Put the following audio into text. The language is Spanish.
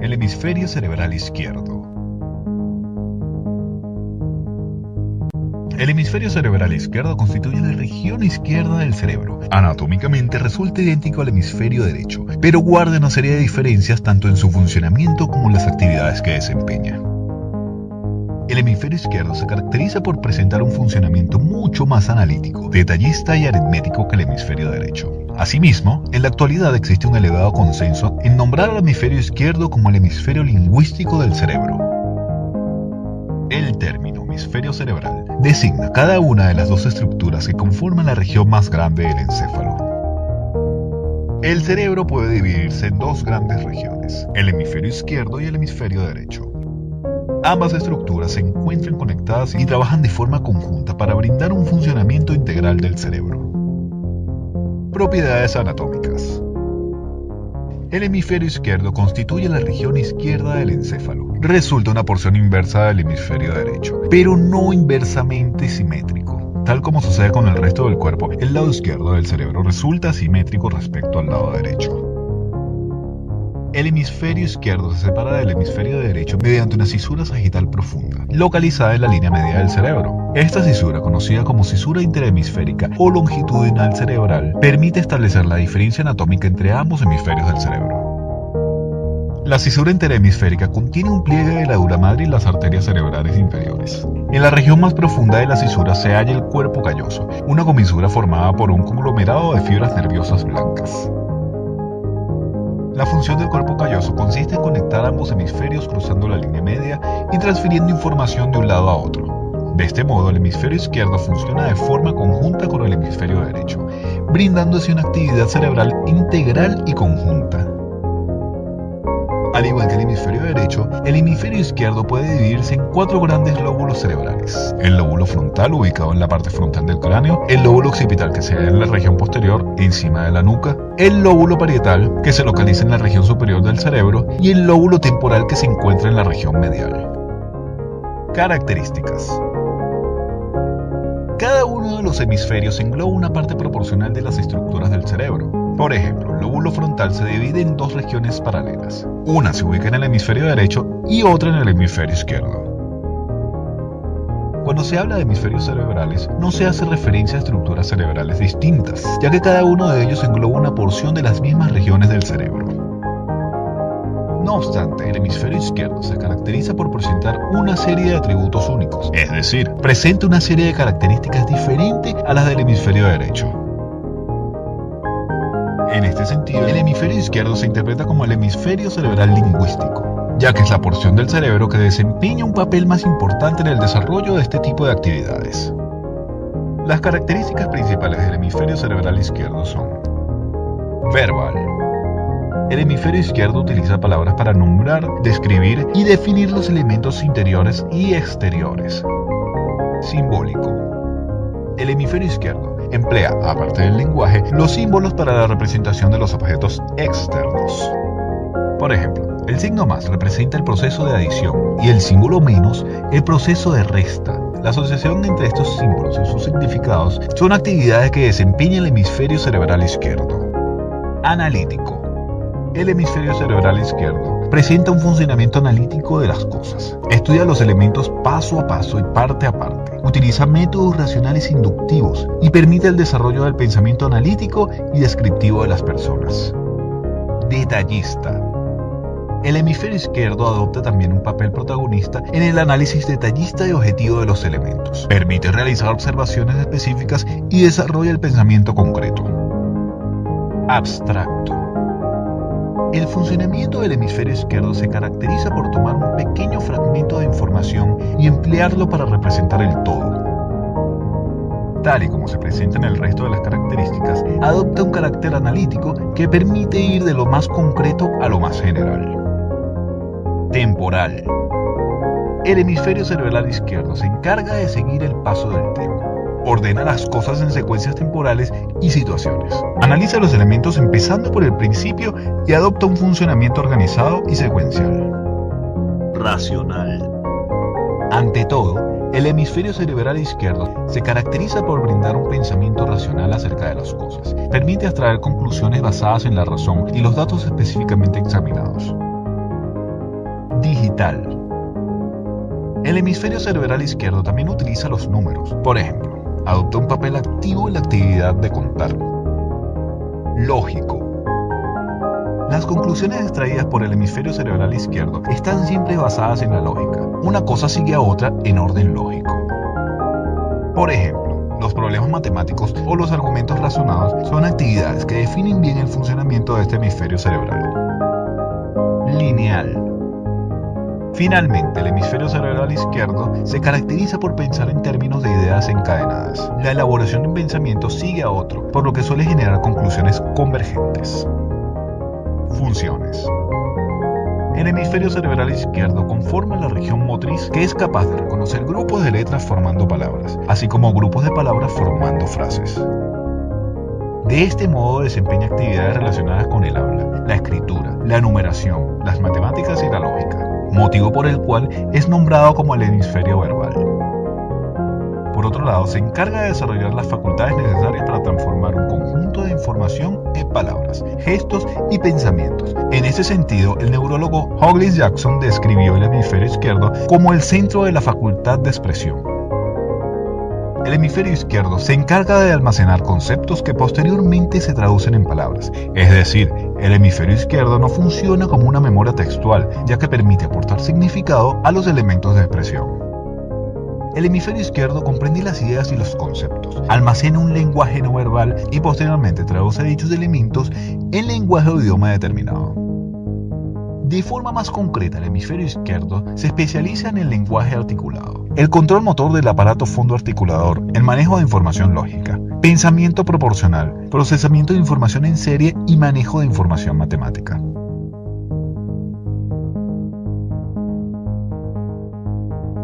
El hemisferio cerebral izquierdo. El hemisferio cerebral izquierdo constituye la región izquierda del cerebro. Anatómicamente resulta idéntico al hemisferio derecho, pero guarda una serie de diferencias tanto en su funcionamiento como en las actividades que desempeña. El hemisferio izquierdo se caracteriza por presentar un funcionamiento mucho más analítico, detallista y aritmético que el hemisferio derecho. Asimismo, en la actualidad existe un elevado consenso en nombrar al hemisferio izquierdo como el hemisferio lingüístico del cerebro. El término hemisferio cerebral designa cada una de las dos estructuras que conforman la región más grande del encéfalo. El cerebro puede dividirse en dos grandes regiones, el hemisferio izquierdo y el hemisferio derecho. Ambas estructuras se encuentran conectadas y trabajan de forma conjunta para brindar un funcionamiento integral del cerebro. Propiedades anatómicas. El hemisferio izquierdo constituye la región izquierda del encéfalo. Resulta una porción inversa del hemisferio derecho, pero no inversamente simétrico. Tal como sucede con el resto del cuerpo, el lado izquierdo del cerebro resulta asimétrico respecto al lado derecho. El hemisferio izquierdo se separa del hemisferio derecho mediante una cisura sagital profunda, localizada en la línea media del cerebro. Esta cisura, conocida como cisura interhemisférica o longitudinal cerebral, permite establecer la diferencia anatómica entre ambos hemisferios del cerebro. La cisura interhemisférica contiene un pliegue de la dura madre y las arterias cerebrales inferiores. En la región más profunda de la cisura se halla el cuerpo calloso, una comisura formada por un conglomerado de fibras nerviosas blancas. La función del cuerpo calloso consiste en conectar ambos hemisferios cruzando la línea media y transfiriendo información de un lado a otro. De este modo, el hemisferio izquierdo funciona de forma conjunta con el hemisferio derecho, brindándose una actividad cerebral integral y conjunta. Al igual que el hemisferio derecho, el hemisferio izquierdo puede dividirse en cuatro grandes lóbulos cerebrales. El lóbulo frontal, ubicado en la parte frontal del cráneo, el lóbulo occipital, que se halla en la región posterior, encima de la nuca, el lóbulo parietal, que se localiza en la región superior del cerebro, y el lóbulo temporal, que se encuentra en la región medial. Características. Cada uno de los hemisferios engloba una parte proporcional de las estructuras del cerebro. Por ejemplo, el lóbulo frontal se divide en dos regiones paralelas. Una se ubica en el hemisferio derecho y otra en el hemisferio izquierdo. Cuando se habla de hemisferios cerebrales, no se hace referencia a estructuras cerebrales distintas, ya que cada uno de ellos engloba una porción de las mismas regiones del cerebro. No obstante, el hemisferio izquierdo se caracteriza por presentar una serie de atributos únicos, es decir, presenta una serie de características diferentes a las del hemisferio derecho. En este sentido, el hemisferio izquierdo se interpreta como el hemisferio cerebral lingüístico, ya que es la porción del cerebro que desempeña un papel más importante en el desarrollo de este tipo de actividades. Las características principales del hemisferio cerebral izquierdo son: verbal. El hemisferio izquierdo utiliza palabras para nombrar, describir y definir los elementos interiores y exteriores. Simbólico. El hemisferio izquierdo emplea, aparte del lenguaje, los símbolos para la representación de los objetos externos. Por ejemplo, el signo más representa el proceso de adición y el símbolo menos el proceso de resta. La asociación entre estos símbolos y sus significados son actividades que desempeña el hemisferio cerebral izquierdo. Analítico. El hemisferio cerebral izquierdo presenta un funcionamiento analítico de las cosas. Estudia los elementos paso a paso y parte a parte. Utiliza métodos racionales inductivos y permite el desarrollo del pensamiento analítico y descriptivo de las personas. Detallista. El hemisferio izquierdo adopta también un papel protagonista en el análisis detallista y objetivo de los elementos. Permite realizar observaciones específicas y desarrolla el pensamiento concreto. Abstracto. El funcionamiento del hemisferio izquierdo se caracteriza por tomar un pequeño fragmento de información y emplearlo para representar el todo. Tal y como se presenta en el resto de las características, adopta un carácter analítico que permite ir de lo más concreto a lo más general. Temporal. El hemisferio cerebral izquierdo se encarga de seguir el paso del tiempo. Ordena las cosas en secuencias temporales y situaciones. Analiza los elementos empezando por el principio y adopta un funcionamiento organizado y secuencial. Racional. Ante todo, el hemisferio cerebral izquierdo se caracteriza por brindar un pensamiento racional acerca de las cosas. Permite extraer conclusiones basadas en la razón y los datos específicamente examinados. Digital. El hemisferio cerebral izquierdo también utiliza los números. Por ejemplo, adopta un papel activo en la actividad de contar. Lógico. Las conclusiones extraídas por el hemisferio cerebral izquierdo están siempre basadas en la lógica. Una cosa sigue a otra en orden lógico. Por ejemplo, los problemas matemáticos o los argumentos razonados son actividades que definen bien el funcionamiento de este hemisferio cerebral. Lineal. Finalmente, el hemisferio cerebral izquierdo se caracteriza por pensar en términos de ideas encadenadas. La elaboración de un pensamiento sigue a otro, por lo que suele generar conclusiones convergentes. Funciones. El hemisferio cerebral izquierdo conforma la región motriz que es capaz de reconocer grupos de letras formando palabras, así como grupos de palabras formando frases. De este modo desempeña actividades relacionadas con el habla, la escritura, la numeración, las matemáticas y la lógica, motivo por el cual es nombrado como el hemisferio verbal. Por otro lado, se encarga de desarrollar las facultades necesarias para transformar un conjunto de información en palabras, gestos y pensamientos. En ese sentido, el neurólogo Houglis Jackson describió el hemisferio izquierdo como el centro de la facultad de expresión. El hemisferio izquierdo se encarga de almacenar conceptos que posteriormente se traducen en palabras. Es decir, el hemisferio izquierdo no funciona como una memoria textual, ya que permite aportar significado a los elementos de expresión. El hemisferio izquierdo comprende las ideas y los conceptos, almacena un lenguaje no verbal y posteriormente traduce dichos elementos en lenguaje o idioma determinado. De forma más concreta, el hemisferio izquierdo se especializa en el lenguaje articulado, el control motor del aparato fondoarticulador, el manejo de información lógica, pensamiento proporcional, procesamiento de información en serie y manejo de información matemática.